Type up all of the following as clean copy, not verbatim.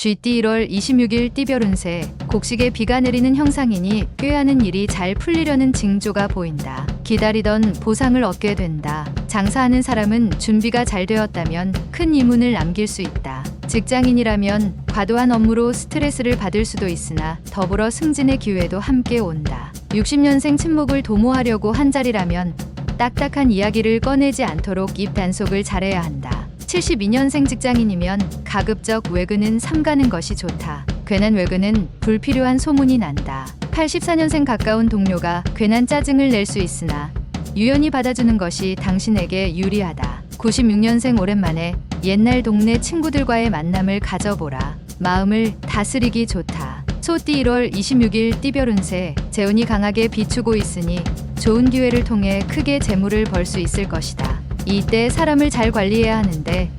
GT 1월 26일 띠별 운세. 곡식에 비가 내리는 형상이니 꾀하는 일이 잘 풀리려는 징조가 보인다. 기다리던 보상을 얻게 된다. 장사하는 사람은 준비가 잘 되었다면 큰 이문을 남길 수 있다. 직장인이라면 과도한 업무로 스트레스를 받을 수도 있으나 더불어 승진의 기회도 함께 온다. 60년생 친목을 도모하려고 한 자리라면 딱딱한 이야기를 꺼내지 않도록 입 단속을 잘해야 한다. 72년생 직장인이면 가급적 외근은 삼가는 것이 좋다. 괜한 외근은 불필요한 소문이 난다. 84년생 가까운 동료가 괜한 짜증을 낼 수 있으나 유연히 받아주는 것이 당신에게 유리하다. 96년생 오랜만에 옛날 동네 친구들과의 만남을 가져보라. 마음을 다스리기 좋다. 소띠 1월 26일 띠별 운세. 재운이 강하게 비추고 있으니 좋은 기회를 통해 크게 재물을 벌 수 있을 것이다. 이때 사람을 잘 관리해야 하는데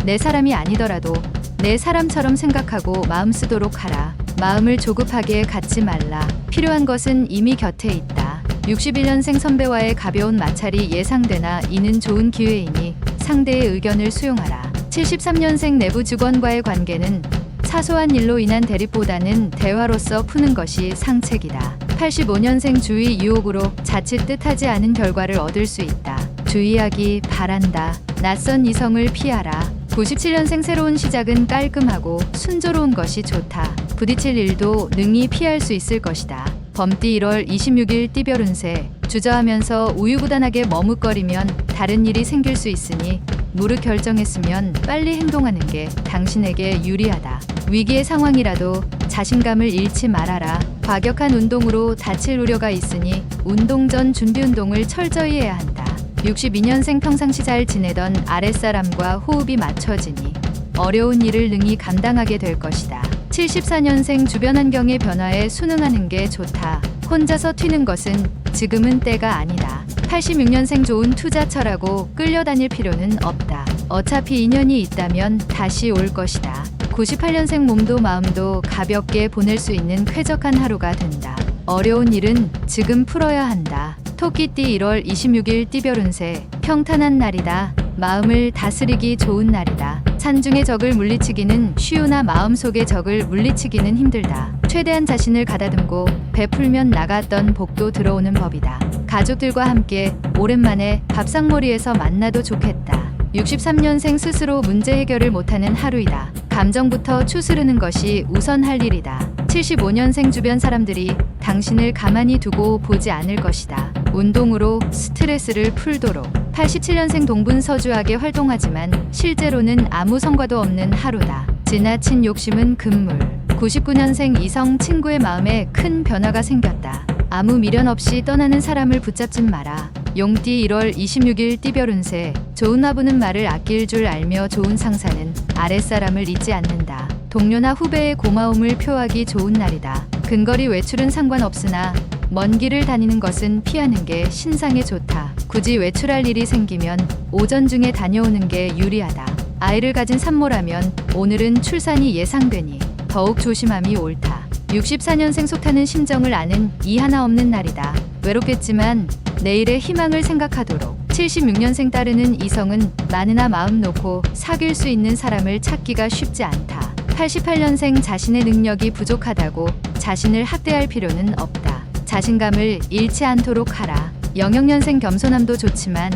내 사람이 아니더라도 내 사람처럼 생각하고 마음 쓰도록 하라. 마음을 조급하게 갖지 말라. 필요한 것은 이미 곁에 있다. 61년생 선배와의 가벼운 마찰이 예상되나 이는 좋은 기회이니 상대의 의견을 수용하라. 73년생 내부 직원과의 관계는 사소한 일로 인한 대립보다는 대화로서 푸는 것이 상책이다. 85년생 주위 유혹으로 자칫 뜻하지 않은 결과를 얻을 수 있다. 주의하기 바란다. 낯선 이성을 피하라. 97년생 새로운 시작은 깔끔하고 순조로운 것이 좋다. 부딪힐 일도 능히 피할 수 있을 것이다. 범띠 1월 26일 띠별 운세. 주저하면서 우유부단하게 머뭇거리면 다른 일이 생길 수 있으니 무릇 결정했으면 빨리 행동하는 게 당신에게 유리하다. 위기의 상황이라도 자신감을 잃지 말아라. 과격한 운동으로 다칠 우려가 있으니 운동 전 준비 운동을 철저히 해야 한다. 62년생 평상시 잘 지내던 아랫사람과 호흡이 맞춰지니 어려운 일을 능히 감당하게 될 것이다. 74년생 주변 환경의 변화에 순응하는 게 좋다. 혼자서 튀는 것은 지금은 때가 아니다. 86년생 좋은 투자처라고 끌려다닐 필요는 없다. 어차피 인연이 있다면 다시 올 것이다. 98년생 몸도 마음도 가볍게 보낼 수 있는 쾌적한 하루가 된다. 어려운 일은 지금 풀어야 한다. 토끼띠 1월 26일 띠별 운세. 평탄한 날이다. 마음을 다스리기 좋은 날이다. 산중의 적을 물리치기는 쉬우나 마음속의 적을 물리치기는 힘들다. 최대한 자신을 가다듬고 베풀면 나갔던 복도 들어오는 법이다. 가족들과 함께 오랜만에 밥상머리에서 만나도 좋겠다. 63년생 스스로 문제 해결을 못하는 하루이다. 감정부터 추스르는 것이 우선 할 일이다. 75년생 주변 사람들이 당신을 가만히 두고 보지 않을 것이다. 운동으로 스트레스를 풀도록. 87년생 동분서주하게 활동하지만 실제로는 아무 성과도 없는 하루다. 지나친 욕심은 금물. 99년생 이성 친구의 마음에 큰 변화가 생겼다. 아무 미련 없이 떠나는 사람을 붙잡진 마라. 용띠 1월 26일 띠별 운세. 좋은 화부는 말을 아낄 줄 알며 좋은 상사는 아랫사람을 잊지 않는다. 동료나 후배의 고마움을 표하기 좋은 날이다. 근거리 외출은 상관없으나 먼 길을 다니는 것은 피하는 게 신상에 좋다. 굳이 외출할 일이 생기면 오전 중에 다녀오는 게 유리하다. 아이를 가진 산모라면 오늘은 출산이 예상되니 더욱 조심함이 옳다. 64년생 속타는 심정을 아는 이 하나 없는 날이다. 외롭겠지만 내일의 희망을 생각하도록. 76년생 따르는 이성은 많으나 마음 놓고 사귈 수 있는 사람을 찾기가 쉽지 않다. 88년생 자신의 능력이 부족하다고 자신을 학대할 필요는 없다. 자신감을 잃지 않도록 하라. 00년생 겸손함도 좋지만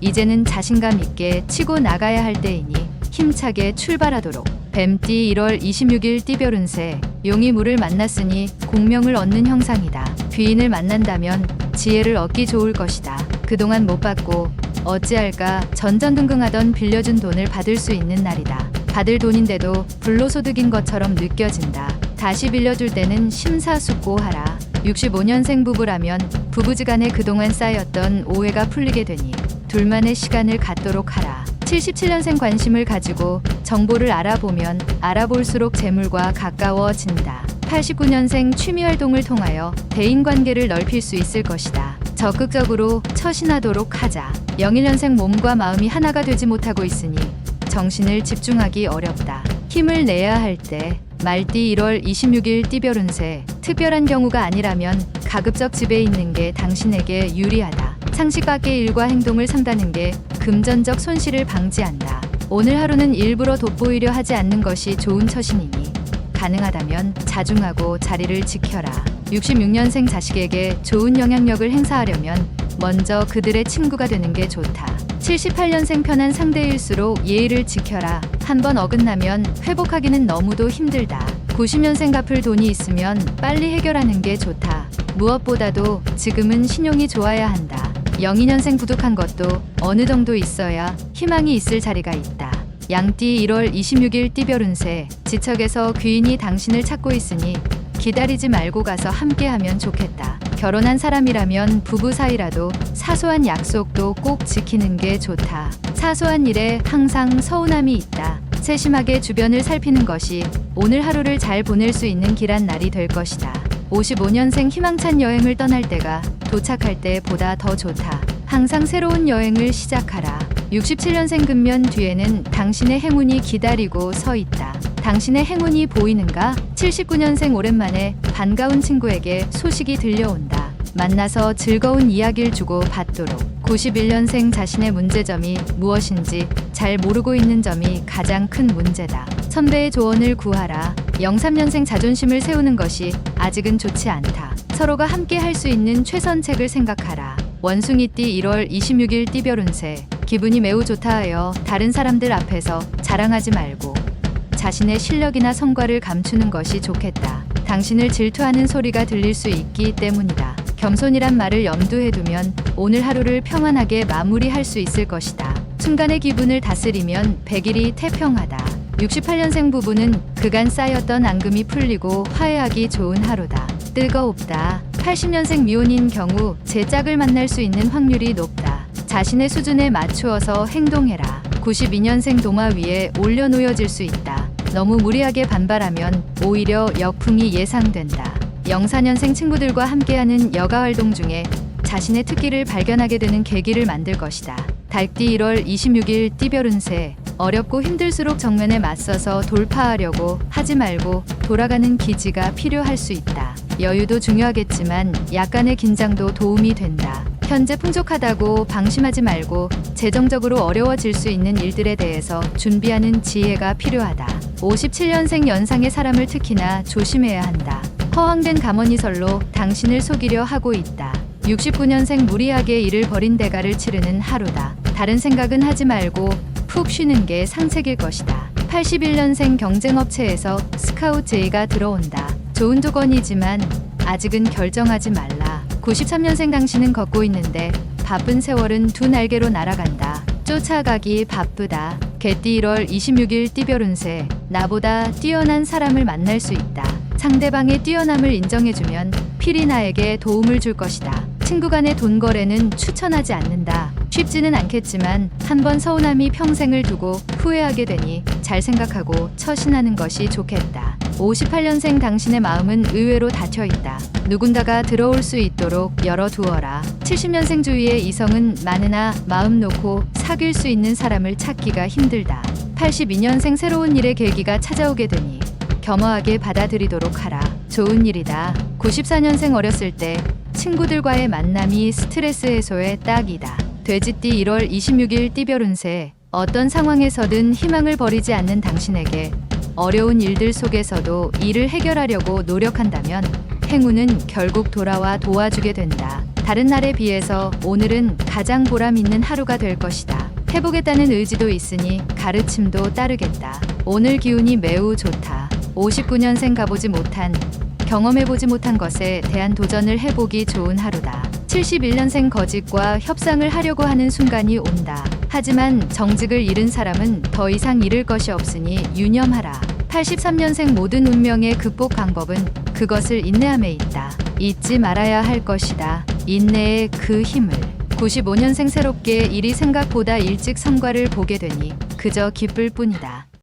이제는 자신감 있게 치고 나가야 할 때이니 힘차게 출발하도록. 뱀띠 1월 26일 띠별 운세. 용이 물을 만났으니 공명을 얻는 형상이다. 귀인을 만난다면 지혜를 얻기 좋을 것이다. 그동안 못 받고 어찌할까 전전긍긍하던 빌려준 돈을 받을 수 있는 날이다. 받을 돈인데도 불로소득인 것처럼 느껴진다. 다시 빌려줄 때는 심사숙고하라. 65년생 부부라면 부부지간에 그동안 쌓였던 오해가 풀리게 되니 둘만의 시간을 갖도록 하라. 77년생 관심을 가지고 정보를 알아보면 알아볼수록 재물과 가까워진다. 89년생 취미활동을 통하여 대인관계를 넓힐 수 있을 것이다. 적극적으로 처신하도록 하자. 01년생 몸과 마음이 하나가 되지 못하고 있으니 정신을 집중하기 어렵다. 힘을 내야 할 때. 말띠 1월 26일 띠별 운세. 특별한 경우가 아니라면 가급적 집에 있는 게 당신에게 유리하다. 상식 밖의 일과 행동을 삼다는 게 금전적 손실을 방지한다. 오늘 하루는 일부러 돋보이려 하지 않는 것이 좋은 처신이니 가능하다면 자중하고 자리를 지켜라. 66년생 자식에게 좋은 영향력을 행사하려면 먼저 그들의 친구가 되는 게 좋다. 78년생 편한 상대일수록 예의를 지켜라. 한번 어긋나면 회복하기는 너무도 힘들다. 90년생 갚을 돈이 있으면 빨리 해결하는 게 좋다. 무엇보다도 지금은 신용이 좋아야 한다. 02년생 부족한 것도 어느 정도 있어야 희망이 있을 자리가 있다. 양띠 1월 26일 띠별 운세. 지척에서 귀인이 당신을 찾고 있으니 기다리지 말고 가서 함께하면 좋겠다. 결혼한 사람이라면 부부 사이라도 사소한 약속도 꼭 지키는 게 좋다. 사소한 일에 항상 서운함이 있다. 세심하게 주변을 살피는 것이 오늘 하루를 잘 보낼 수 있는 길한 날이 될 것이다. 55년생 희망찬 여행을 떠날 때가 도착할 때보다 더 좋다. 항상 새로운 여행을 시작하라. 67년생 금년 뒤에는 당신의 행운이 기다리고 서 있다. 당신의 행운이 보이는가? 79년생 오랜만에 반가운 친구에게 소식이 들려온다. 만나서 즐거운 이야기를 주고 받도록. 91년생 자신의 문제점이 무엇인지 잘 모르고 있는 점이 가장 큰 문제다. 선배의 조언을 구하라. 03년생 자존심을 세우는 것이 아직은 좋지 않다. 서로가 함께 할 수 있는 최선책을 생각하라. 원숭이띠 1월 26일 띠별 운세. 기분이 매우 좋다 하여 다른 사람들 앞에서 자랑하지 말고 자신의 실력이나 성과를 감추는 것이 좋겠다. 당신을 질투하는 소리가 들릴 수 있기 때문이다. 겸손이란 말을 염두에 두면 오늘 하루를 평안하게 마무리할 수 있을 것이다. 순간의 기분을 다스리면 100일이 태평하다. 68년생 부부는 그간 쌓였던 앙금이 풀리고 화해하기 좋은 하루다. 뜨거웁다. 80년생 미혼인 경우 제 짝을 만날 수 있는 확률이 높다. 자신의 수준에 맞추어서 행동해라. 92년생 도마 위에 올려놓여질 수 있다. 너무 무리하게 반발하면 오히려 역풍이 예상된다. 04년생 친구들과 함께하는 여가 활동 중에 자신의 특기를 발견하게 되는 계기를 만들 것이다. 달띠 1월 26일 띠별 운세. 어렵고 힘들수록 정면에 맞서서 돌파하려고 하지 말고 돌아가는 기지가 필요할 수 있다. 여유도 중요하겠지만 약간의 긴장도 도움이 된다. 현재 풍족하다고 방심하지 말고 재정적으로 어려워질 수 있는 일들에 대해서 준비하는 지혜가 필요하다. 57년생 연상의 사람을 특히나 조심해야 한다. 허황된 가머니설로 당신을 속이려 하고 있다. 69년생 무리하게 일을 벌인 대가를 치르는 하루다. 다른 생각은 하지 말고 푹 쉬는 게 상책일 것이다. 81년생 경쟁업체에서 스카우트 제의가 들어온다. 좋은 조건이지만 아직은 결정하지 말라. 93년생 당신은 걷고 있는데 바쁜 세월은 두 날개로 날아간다. 쫓아가기 바쁘다. 개띠 1월 26일 띠별 운세. 나보다 뛰어난 사람을 만날 수 있다. 상대방의 뛰어남을 인정해주면 필히 나에게 도움을 줄 것이다. 친구 간의 돈 거래는 추천하지 않는다. 쉽지는 않겠지만 한번 서운함이 평생을 두고 후회하게 되니 잘 생각하고 처신하는 것이 좋겠다. 58년생 당신의 마음은 의외로 닫혀있다. 누군가가 들어올 수 있도록 열어두어라. 70년생 주위의 이성은 많으나 마음 놓고 사귈 수 있는 사람을 찾기가 힘들다. 82년생 새로운 일의 계기가 찾아오게 되니 겸허하게 받아들이도록 하라. 좋은 일이다. 94년생 어렸을 때 친구들과의 만남이 스트레스 해소에 딱이다. 돼지띠 1월 26일 띠별 운세. 어떤 상황에서든 희망을 버리지 않는 당신에게 어려운 일들 속에서도 일을 해결하려고 노력한다면 행운은 결국 돌아와 도와주게 된다. 다른 날에 비해서 오늘은 가장 보람 있는 하루가 될 것이다. 해보겠다는 의지도 있으니 가르침도 따르겠다. 오늘 기운이 매우 좋다. 59년생 가보지 못한, 경험해보지 못한 것에 대한 도전을 해보기 좋은 하루다. 71년생 거짓과 협상을 하려고 하는 순간이 온다. 하지만 정직을 잃은 사람은 더 이상 잃을 것이 없으니 유념하라. 83년생 모든 운명의 극복 방법은 그것을 인내함에 있다. 잊지 말아야 할 것이다. 인내의 그 힘을. 95년생 새롭게 일이 생각보다 일찍 성과를 보게 되니 그저 기쁠 뿐이다.